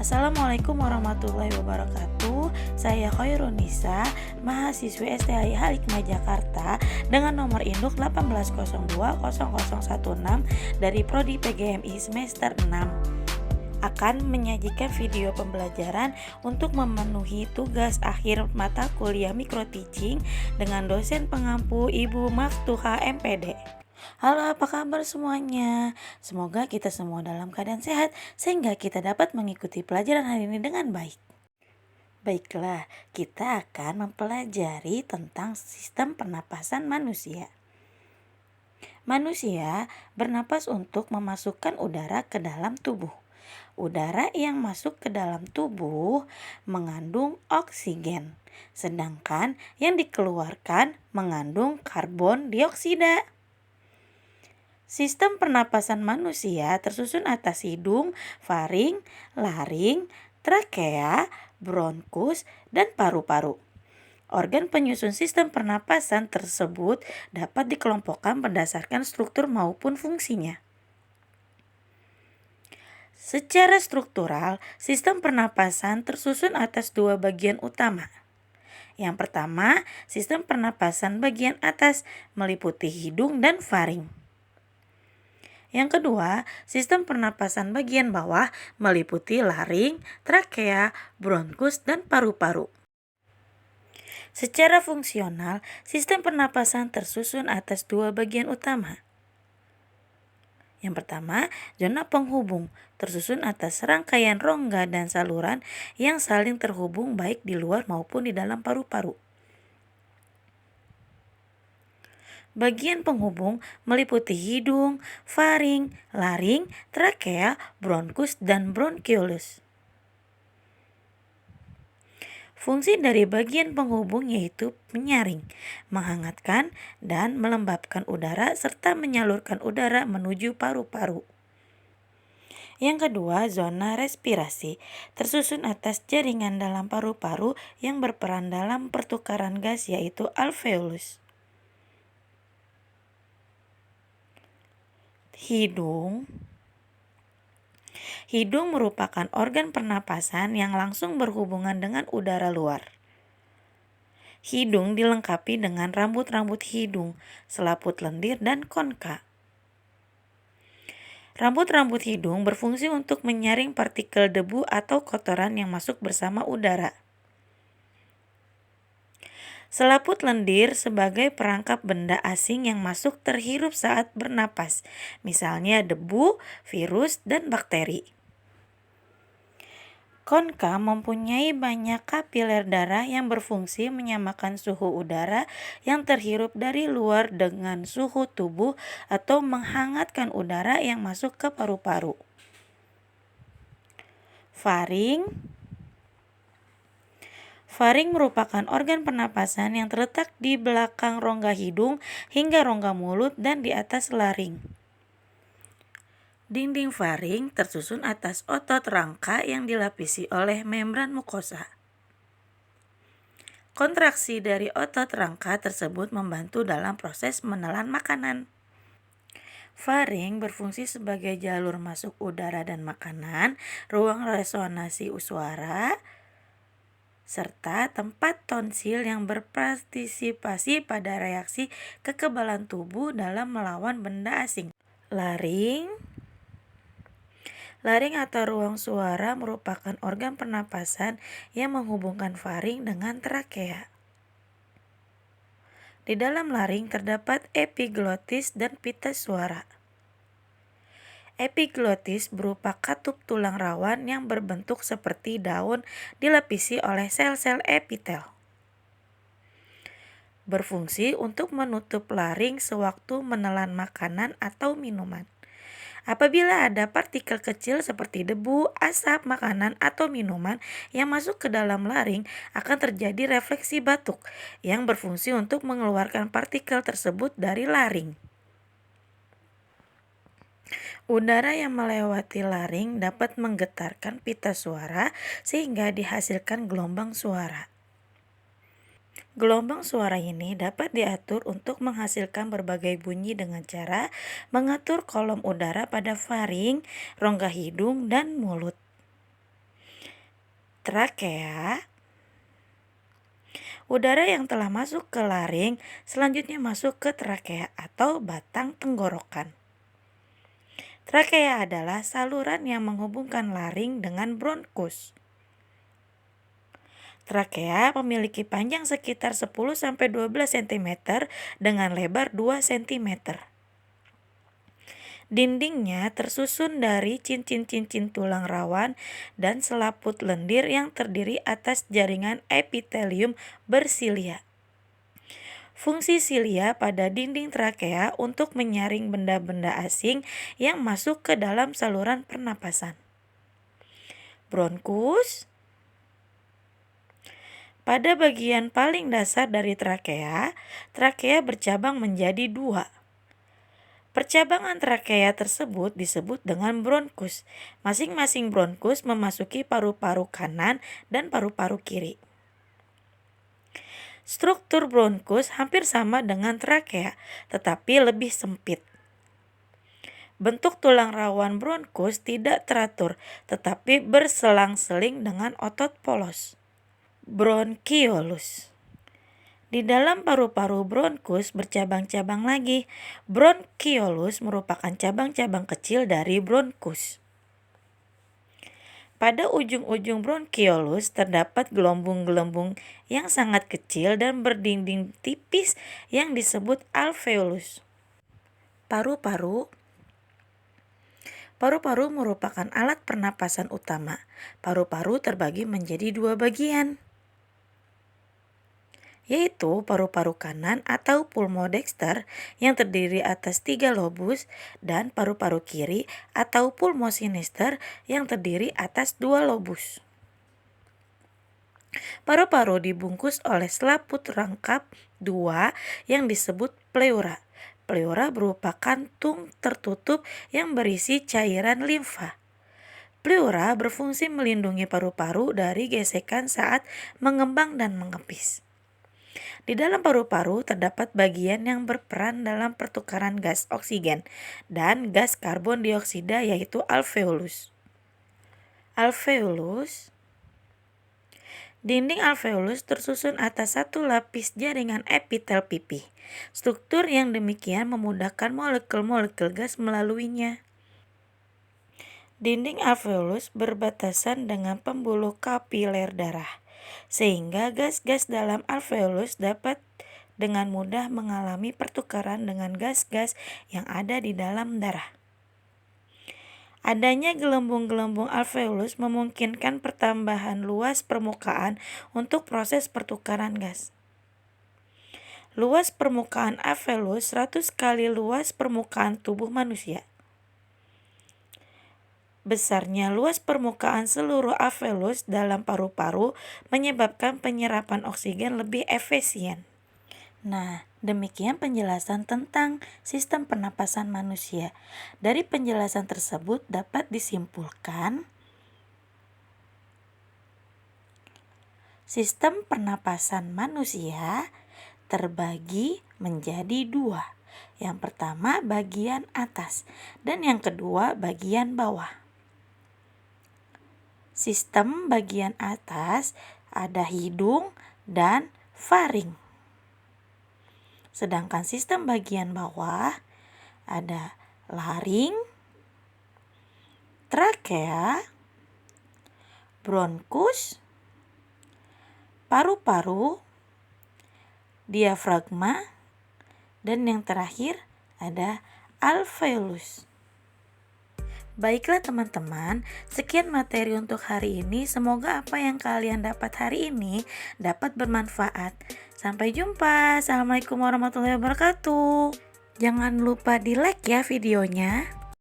Assalamualaikum warahmatullahi wabarakatuh. Saya Khairunisa, mahasiswi STHI Halikma Jakarta dengan nomor induk 180200016 dari Prodi PGMI semester 6 akan menyajikan video pembelajaran untuk memenuhi tugas akhir mata kuliah micro teaching dengan dosen pengampu Ibu Maftuha MPD. Halo, apa kabar semuanya? Semoga kita semua dalam keadaan sehat sehingga kita dapat mengikuti pelajaran hari ini dengan baik. Baiklah, kita akan mempelajari tentang sistem pernapasan manusia. Manusia bernapas untuk memasukkan udara ke dalam tubuh. Udara yang masuk ke dalam tubuh mengandung oksigen, sedangkan yang dikeluarkan mengandung karbon dioksida. Sistem pernapasan manusia tersusun atas hidung, faring, laring, trakea, bronkus, dan paru-paru. Organ penyusun sistem pernapasan tersebut dapat dikelompokkan berdasarkan struktur maupun fungsinya. Secara struktural, sistem pernapasan tersusun atas dua bagian utama. Yang pertama, sistem pernapasan bagian atas meliputi hidung dan faring. Yang kedua, sistem pernapasan bagian bawah meliputi laring, trakea, bronkus, dan paru-paru. Secara fungsional, sistem pernapasan tersusun atas dua bagian utama. Yang pertama, zona penghubung tersusun atas rangkaian rongga dan saluran yang saling terhubung baik di luar maupun di dalam paru-paru. Bagian penghubung meliputi hidung, faring, laring, trakea, bronkus, dan bronkiolus. Fungsi dari bagian penghubung yaitu menyaring, menghangatkan, dan melembabkan udara serta menyalurkan udara menuju paru-paru. Yang kedua, zona respirasi tersusun atas jaringan dalam paru-paru yang berperan dalam pertukaran gas yaitu alveolus. Hidung merupakan organ pernapasan yang langsung berhubungan dengan udara luar. Hidung dilengkapi dengan rambut-rambut hidung, selaput lendir, dan konka. Rambut-rambut hidung berfungsi untuk menyaring partikel debu atau kotoran yang masuk bersama udara. Selaput lendir sebagai perangkap benda asing yang masuk terhirup saat bernapas, misalnya debu, virus, dan bakteri. Konka mempunyai banyak kapiler darah yang berfungsi menyamakan suhu udara yang terhirup dari luar dengan suhu tubuh atau menghangatkan udara yang masuk ke paru-paru. Faring merupakan organ pernapasan yang terletak di belakang rongga hidung hingga rongga mulut dan di atas laring. Dinding faring tersusun atas otot rangka yang dilapisi oleh membran mukosa. Kontraksi dari otot rangka tersebut membantu dalam proses menelan makanan. Faring berfungsi sebagai jalur masuk udara dan makanan, ruang resonansi suara, serta tempat tonsil yang berpartisipasi pada reaksi kekebalan tubuh dalam melawan benda asing. Laring atau ruang suara merupakan organ pernapasan yang menghubungkan faring dengan trakea. Di dalam laring terdapat epiglotis dan pita suara. Epiglotis berupa katup tulang rawan yang berbentuk seperti daun dilapisi oleh sel-sel epitel. Berfungsi untuk menutup laring sewaktu menelan makanan atau minuman. Apabila ada partikel kecil seperti debu, asap, makanan, atau minuman yang masuk ke dalam laring, akan terjadi refleksi batuk yang berfungsi untuk mengeluarkan partikel tersebut dari laring. Udara yang melewati laring dapat menggetarkan pita suara sehingga dihasilkan gelombang suara. Gelombang suara ini dapat diatur untuk menghasilkan berbagai bunyi dengan cara mengatur kolom udara pada faring, rongga hidung, dan mulut. trakea. Udara yang telah masuk ke laring selanjutnya masuk ke trakea atau batang tenggorokan. Trakea adalah saluran yang menghubungkan laring dengan bronkus. Trakea memiliki panjang sekitar 10-12 cm dengan lebar 2 cm. Dindingnya tersusun dari cincin-cincin tulang rawan dan selaput lendir yang terdiri atas jaringan epitelium bersilia. Fungsi silia pada dinding trakea untuk menyaring benda-benda asing yang masuk ke dalam saluran pernapasan. Bronkus. Pada bagian paling dasar dari trakea bercabang menjadi 2. Percabangan trakea tersebut disebut dengan bronkus. Masing-masing bronkus memasuki paru-paru kanan dan paru-paru kiri. Struktur bronkus hampir sama dengan trakea, tetapi lebih sempit. Bentuk tulang rawan bronkus tidak teratur, tetapi berselang-seling dengan otot polos. Bronkiolus. Di dalam paru-paru bronkus bercabang-cabang lagi. Bronkiolus merupakan cabang-cabang kecil dari bronkus. Pada ujung-ujung bronkiolus terdapat gelembung-gelembung yang sangat kecil dan berdinding tipis yang disebut alveolus. Paru-paru. Paru-paru merupakan alat pernapasan utama. Paru-paru terbagi menjadi 2 bagian, yaitu paru-paru kanan atau pulmodexter yang terdiri atas 3 lobus dan paru-paru kiri atau pulmosinister yang terdiri atas 2 lobus. Paru-paru dibungkus oleh selaput rangkap 2 yang disebut pleura. Pleura berupa kantung tertutup yang berisi cairan limfa. Pleura berfungsi melindungi paru-paru dari gesekan saat mengembang dan mengepis. Di dalam paru-paru terdapat bagian yang berperan dalam pertukaran gas oksigen dan gas karbon dioksida yaitu alveolus. Alveolus. Dinding alveolus tersusun atas 1 lapis jaringan epitel pipi. Struktur yang demikian memudahkan molekul-molekul gas melaluinya. Dinding alveolus berbatasan dengan pembuluh kapiler darah, sehingga gas-gas dalam alveolus dapat dengan mudah mengalami pertukaran dengan gas-gas yang ada di dalam darah. Adanya gelembung-gelembung alveolus memungkinkan pertambahan luas permukaan untuk proses pertukaran gas. Luas permukaan alveolus 100 kali luas permukaan tubuh manusia. Besarnya luas permukaan seluruh alveolus dalam paru-paru menyebabkan penyerapan oksigen lebih efisien. Nah, demikian penjelasan tentang sistem pernapasan manusia. Dari penjelasan tersebut dapat disimpulkan sistem pernapasan manusia terbagi menjadi 2. Yang pertama bagian atas dan yang kedua bagian bawah. Sistem bagian atas ada hidung dan faring. Sedangkan sistem bagian bawah ada laring, trakea, bronkus, paru-paru, diafragma, dan yang terakhir ada alveolus. Baiklah teman-teman, sekian materi untuk hari ini. Semoga apa yang kalian dapat hari ini dapat bermanfaat. Sampai jumpa. Assalamualaikum warahmatullahi wabarakatuh. Jangan lupa di like ya videonya.